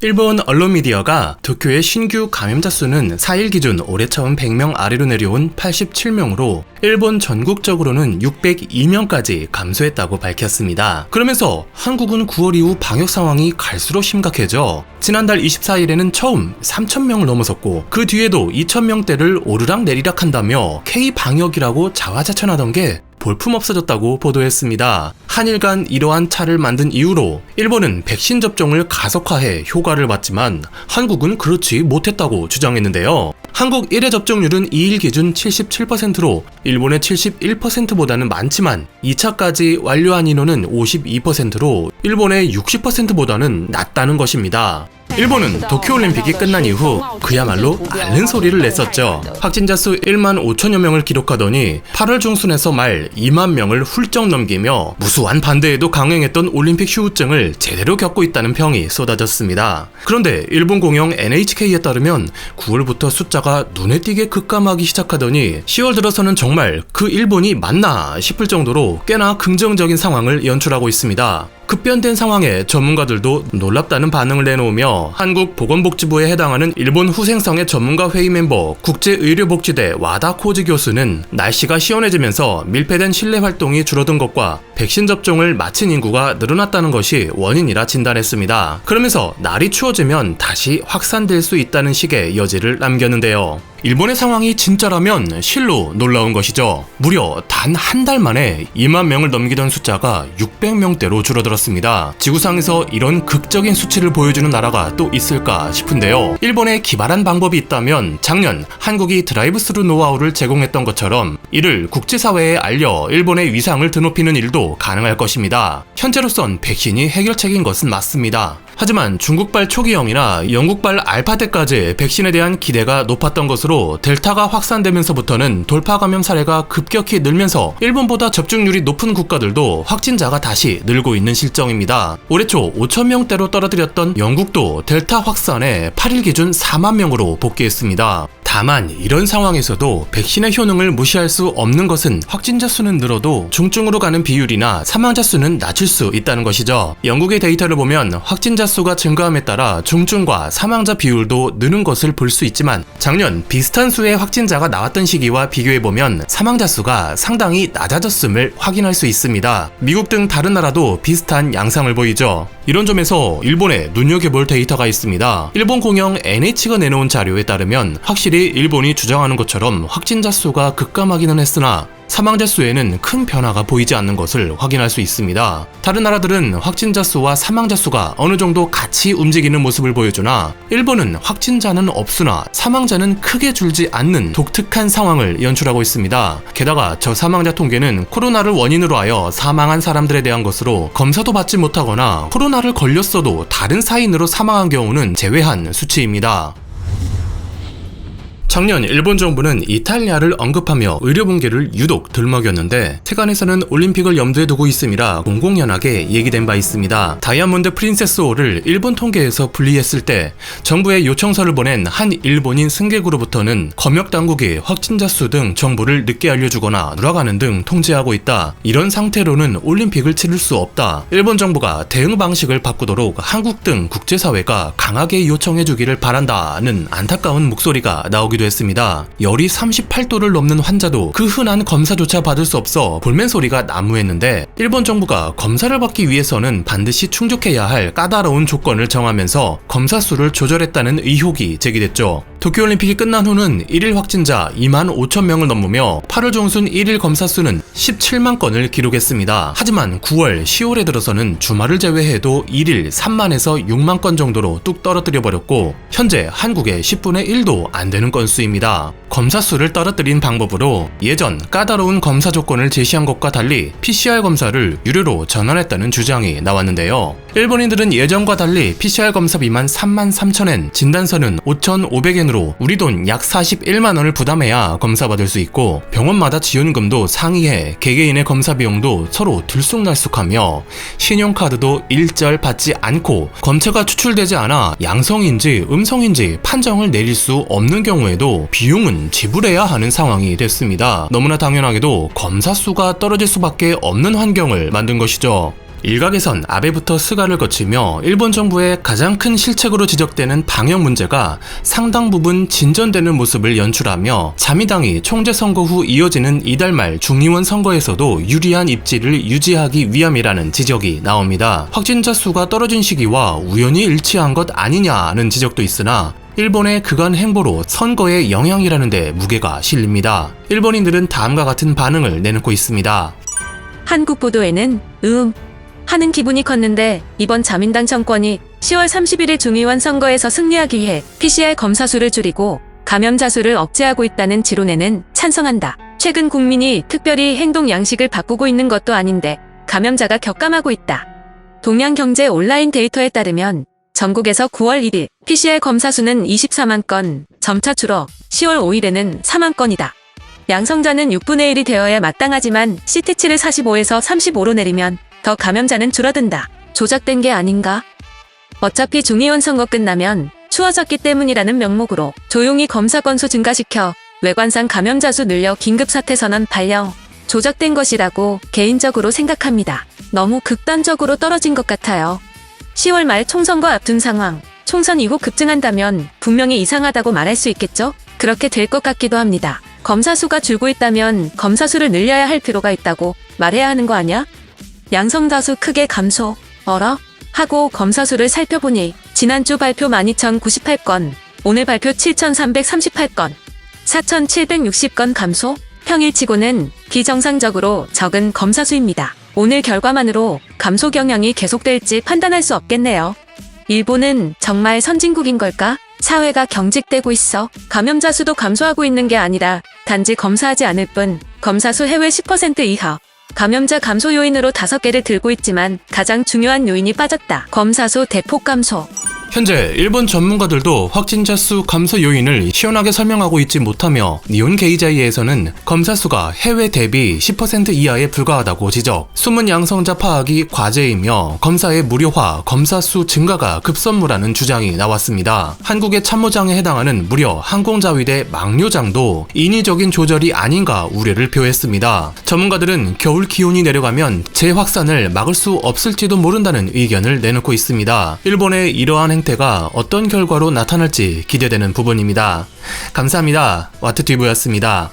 일본 언론 미디어가 도쿄의 신규 감염자 수는 4일 기준 올해 처음 100명 아래로 내려온 87명으로 일본 전국적으로는 602명까지 감소했다고 밝혔습니다. 그러면서 한국은 9월 이후 방역 상황이 갈수록 심각해져 지난달 24일에는 처음 3,000명을 넘어섰고 그 뒤에도 2,000명대를 오르락내리락 한다며 K-방역이라고 자화자찬하던 게 볼품없어졌다고 보도했습니다. 한일 간 이러한 차를 만든 이유로 일본은 백신 접종을 가속화해 효과를 봤지만 한국은 그렇지 못했다고 주장했는데요. 한국 1회 접종률은 2일 기준 77%로 일본의 71%보다는 많지만 2차까지 완료한 인원은 52%로 일본의 60%보다는 낮다는 것입니다. 일본은 도쿄올림픽이 끝난 이후 그야말로 앓는 소리를 냈었죠. 확진자 수 1만 5천여 명을 기록하더니 8월 중순에서 말 2만 명을 훌쩍 넘기며 무수한 반대에도 강행했던 올림픽 휴우증을 제대로 겪고 있다는 평이 쏟아졌습니다. 그런데 일본 공영 NHK에 따르면 9월부터 숫자가 눈에 띄게 급감하기 시작하더니 10월 들어서는 정말 그 일본이 맞나 싶을 정도로 꽤나 긍정적인 상황을 연출하고 있습니다. 급변된 상황에 전문가들도 놀랍다는 반응을 내놓으며 한국보건복지부에 해당하는 일본 후생성의 전문가 회의 멤버 국제의료복지대 와다 코지 교수는 날씨가 시원해지면서 밀폐된 실내 활동이 줄어든 것과 백신 접종을 마친 인구가 늘어났다는 것이 원인이라 진단했습니다. 그러면서 날이 추워지면 다시 확산될 수 있다는 식의 여지를 남겼는데요. 일본의 상황이 진짜라면 실로 놀라운 것이죠. 무려 단 한 달 만에 2만 명을 넘기던 숫자가 600명대로 줄어들었습니다. 지구상에서 이런 극적인 수치를 보여주는 나라가 또 있을까 싶은데요. 일본에 기발한 방법이 있다면 작년 한국이 드라이브스루 노하우를 제공했던 것처럼 이를 국제사회에 알려 일본의 위상을 드높이는 일도 가능할 것입니다. 현재로선 백신이 해결책인 것은 맞습니다. 하지만 중국발 초기형이나 영국발 알파 때까지 백신에 대한 기대가 높았던 것으로 델타가 확산되면서부터는 돌파 감염 사례가 급격히 늘면서 일본보다 접종률이 높은 국가들도 확진자가 다시 늘고 있는 실정입니다. 올해 초 5,000명대로 떨어뜨렸던 영국도 델타 확산에 8일 기준 4만 명으로 복귀했습니다. 다만 이런 상황에서도 백신의 효능을 무시할 수 없는 것은 확진자 수는 늘어도 중증으로 가는 비율이나 사망자 수는 낮출 수 있다는 것이죠. 영국의 데이터를 보면 확진자 수가 증가함에 따라 중증과 사망자 비율도 느는 것을 볼 수 있지만 작년 비슷한 수의 확진자가 나왔던 시기와 비교해보면 사망자 수가 상당히 낮아졌음을 확인할 수 있습니다. 미국 등 다른 나라도 비슷한 양상을 보이죠. 이런 점에서 일본에 눈여겨볼 데이터가 있습니다. 일본 공영 NH가 내놓은 자료에 따르면 확실히 일본이 주장하는 것처럼 확진자 수가 급감하기는 했으나 사망자 수에는 큰 변화가 보이지 않는 것을 확인할 수 있습니다. 다른 나라들은 확진자 수와 사망자 수가 어느 정도 같이 움직이는 모습을 보여주나 일본은 확진자는 없으나 사망자는 크게 줄지 않는 독특한 상황을 연출하고 있습니다. 게다가 저 사망자 통계는 코로나를 원인으로 하여 사망한 사람들에 대한 것으로 검사도 받지 못하거나 코로나를 걸렸어도 다른 사인으로 사망한 경우는 제외한 수치입니다. 작년 일본 정부는 이탈리아를 언급하며 의료 붕괴를 유독 들먹였는데 세간에서는 올림픽을 염두에 두고 있음이라 공공연하게 얘기된 바 있습니다. 다이아몬드 프린세스 호를 일본 통계에서 분리했을 때 정부에 요청서를 보낸 한 일본인 승객으로부터는 검역 당국이 확진자 수 등 정보를 늦게 알려주거나 누락하는 등 통제하고 있다. 이런 상태로는 올림픽을 치를 수 없다. 일본 정부가 대응 방식을 바꾸도록 한국 등 국제사회가 강하게 요청해주기를 바란다는 안타까운 목소리가 나오기도 했습니다. 열이 38도를 넘는 환자도 그 흔한 검사조차 받을 수 없어 볼멘 소리가 난무했는데 일본 정부가 검사를 받기 위해서는 반드시 충족해야 할 까다로운 조건을 정하면서 검사 수를 조절했다는 의혹이 제기됐죠. 도쿄올림픽이 끝난 후는 1일 확진자 2만 5천 명을 넘으며 8월 중순 1일 검사 수는 17만 건을 기록했습니다. 하지만 9월, 10월에 들어서는 주말을 제외해도 1일 3만에서 6만 건 정도로 뚝 떨어뜨려 버렸고 현재 한국의 10분의 1도 안 되는 건수입니다. 검사 수를 떨어뜨린 방법으로 예전 까다로운 검사 조건을 제시한 것과 달리 PCR 검사를 유료로 전환했다는 주장이 나왔는데요. 일본인들은 예전과 달리 PCR 검사 비만 3만 3천엔, 진단서는 5,500엔으로 우리 돈 약 41만 원을 부담해야 검사받을 수 있고 병원마다 지원금도 상이해 개개인의 검사 비용도 서로 들쑥날쑥하며 신용카드도 일절 받지 않고 검체가 추출되지 않아 양성인지 음성인지 판정을 내릴 수 없는 경우에도 비용은 지불해야 하는 상황이 됐습니다. 너무나 당연하게도 검사 수가 떨어질 수밖에 없는 환경을 만든 것이죠. 일각에선 아베부터 스가를 거치며 일본 정부의 가장 큰 실책으로 지적되는 방역 문제가 상당 부분 진전되는 모습을 연출하며 자미당이 총재 선거 후 이어지는 이달 말 중의원 선거에서도 유리한 입지를 유지하기 위함이라는 지적이 나옵니다. 확진자 수가 떨어진 시기와 우연히 일치한 것 아니냐는 지적도 있으나 일본의 그간 행보로 선거에 영향이라는 데 무게가 실립니다. 일본인들은 다음과 같은 반응을 내놓고 있습니다. 한국 보도에는 하는 기분이 컸는데 이번 자민당 정권이 10월 31일 중의원 선거에서 승리하기 위해 PCR 검사 수를 줄이고 감염자 수를 억제하고 있다는 지론에는 찬성한다. 최근 국민이 특별히 행동 양식을 바꾸고 있는 것도 아닌데 감염자가 격감하고 있다. 동양경제 온라인 데이터에 따르면 전국에서 9월 1일 PCR 검사 수는 24만 건, 점차 줄어 10월 5일에는 4만 건이다. 양성자는 6분의 1이 되어야 마땅하지만 CT치를 45에서 35로 내리면 더 감염자는 줄어든다. 조작된 게 아닌가? 어차피 중의원 선거 끝나면 추워졌기 때문이라는 명목으로 조용히 검사 건수 증가시켜 외관상 감염자 수 늘려 긴급사태 선언 발령. 조작된 것이라고 개인적으로 생각합니다. 너무 극단적으로 떨어진 것 같아요. 10월 말 총선거 앞둔 상황, 총선 이후 급증한다면 분명히 이상하다고 말할 수 있겠죠? 그렇게 될 것 같기도 합니다. 검사 수가 줄고 있다면 검사 수를 늘려야 할 필요가 있다고 말해야 하는 거 아니야? 양성자 수 크게 감소, 하고 검사 수를 살펴보니 지난주 발표 12,098건, 오늘 발표 7,338건, 4,760건 감소? 평일치고는 비정상적으로 적은 검사 수입니다. 오늘 결과만으로 감소 경향이 계속될지 판단할 수 없겠네요. 일본은 정말 선진국인 걸까? 사회가 경직되고 있어. 감염자 수도 감소하고 있는 게 아니라 단지 검사하지 않을 뿐 검사 수 해외 10% 이하. 감염자 감소 요인으로 5개를 들고 있지만 가장 중요한 요인이 빠졌다. 검사 수 대폭 감소. 현재 일본 전문가들도 확진자 수 감소 요인을 시원하게 설명하고 있지 못하며 니온 게이자이에서는 검사 수가 해외 대비 10% 이하에 불과하다고 지적. 숨은 양성자 파악이 과제이며 검사의 무료화, 검사 수 증가가 급선무라는 주장이 나왔습니다. 한국의 참모장에 해당하는 무려 항공자위대 막료장도 인위적인 조절이 아닌가 우려를 표했습니다. 전문가들은 겨울 기온이 내려가면 재확산을 막을 수 없을지도 모른다는 의견을 내놓고 있습니다. 일본의 이러한 행태가 어떤 결과로 나타날지 기대되는 부분입니다. 감사합니다. 와트튜브였습니다.